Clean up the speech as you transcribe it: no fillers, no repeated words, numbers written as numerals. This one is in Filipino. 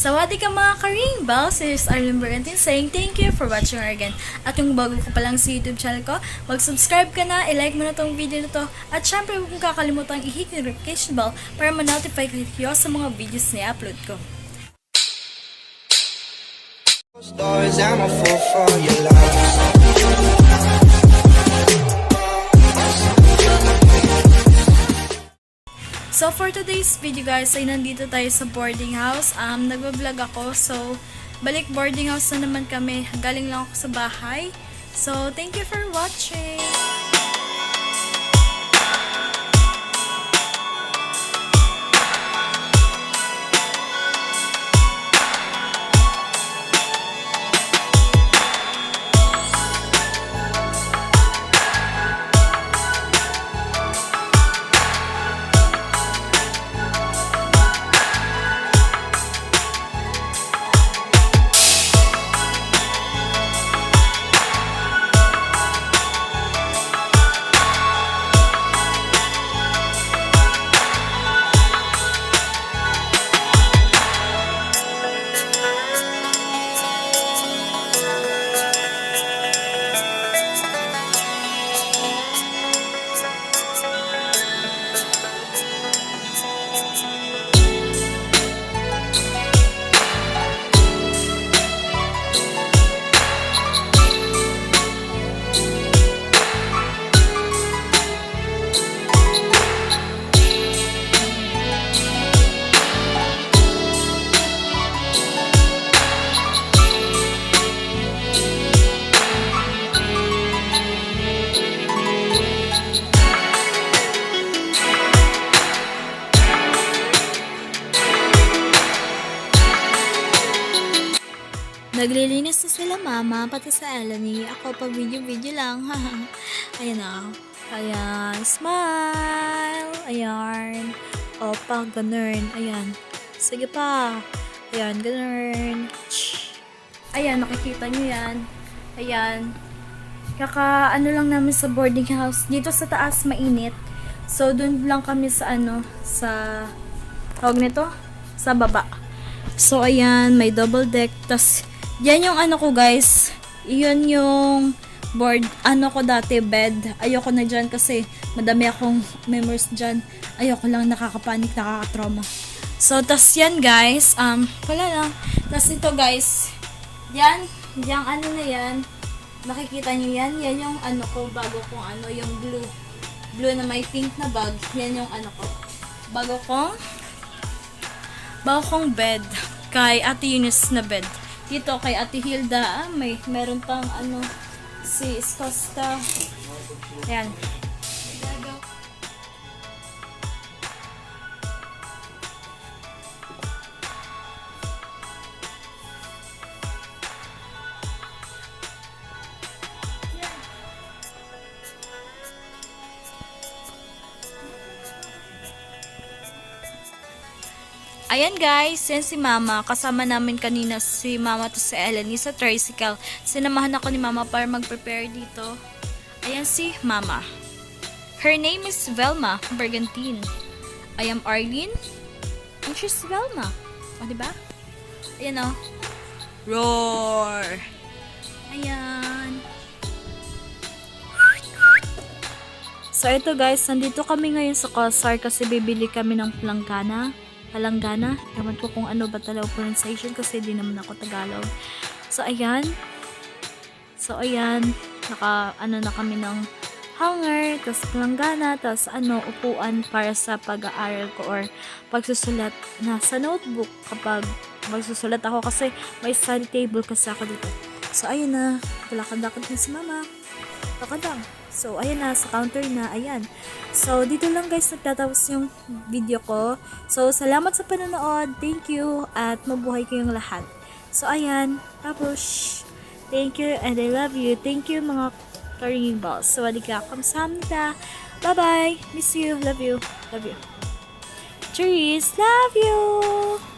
Sawadee ka mga ka-rainbow! Sis Arlene Bergantin saying thank you for watching again. At yung bago ko pa lang sa YouTube channel ko, mag-subscribe ka na, i-like mo na tong video na to, at syempre huwag mong kakalimutan i-hit yung notification bell para ma-notify kayo sa mga videos na i-upload ko. Stars, I'm a fool for your love. So for today's video guys, ay nandito tayo sa boarding house. Nagbablog ako. So, balik boarding house na naman kami. Galing lang ako sa bahay. So, thank you for watching! Naglilinis na sila mama, pati sa Elanie. Ako pa video-video lang. Ayan na. Ayan. Smile. Ayan. Opa, ganun. Ayan. Sige pa. Ayan, ganun. Ayan, nakikita nyo yan. Ayan. Ano lang namin sa boarding house. Dito sa taas, mainit. So, dun lang kami sa tawag nito? Sa baba. So, ayan, may double deck. Tas, yan yung ko guys. Iyon yung board, ko dati, bed. Ayoko na dyan kasi madami akong memories dyan. Ayoko lang, nakakapanik, nakakatrauma. So, tas yan guys, wala lang. Tas ito guys, yan, yung na yan. Nakikita nyo yan? Yan yung ko, bago kong yung blue. Blue na may pink na bag. Yan yung ko. Bago kong bed. Kay Ate Eunice na bed. Dito kay Ate Hilda, meron pang si Costa. Ayan. Ayan guys, yan si mama. Kasama namin kanina si mama to si Elanie sa tricycle. Sinamahan ako ni mama para mag-prepare dito. Ayan si mama. Her name is Velma Bergantin. I am Arlene. And she's Velma. O, diba? Ayan o. Roar! Ayan. So, ito guys, nandito kami ngayon sa Cosar kasi bibili kami ng palanggana. Ewan ko kung ano ba talaga pronunciation kasi di naman ako Tagalog. So, ayan. Na kami ng hanger, tas palanggana, tas upuan para sa pag-aaral ko or pagsusulat na sa notebook kapag magsusulat ako kasi may study table kasi ako dito. So, ayan na. Lakad-lakad na si mama. Lakad. So, ayan na, sa counter na, ayan. So, dito lang guys, nagtatapos yung video ko. So, salamat sa panonood. Thank you. At mabuhay kayong lahat. So, ayan. Tapos, thank you and I love you. Thank you mga ka-ringing balls. Sawadee ka. Kamsahamnida. Bye-bye. Miss you. Love you. Love you. Cheers. Love you.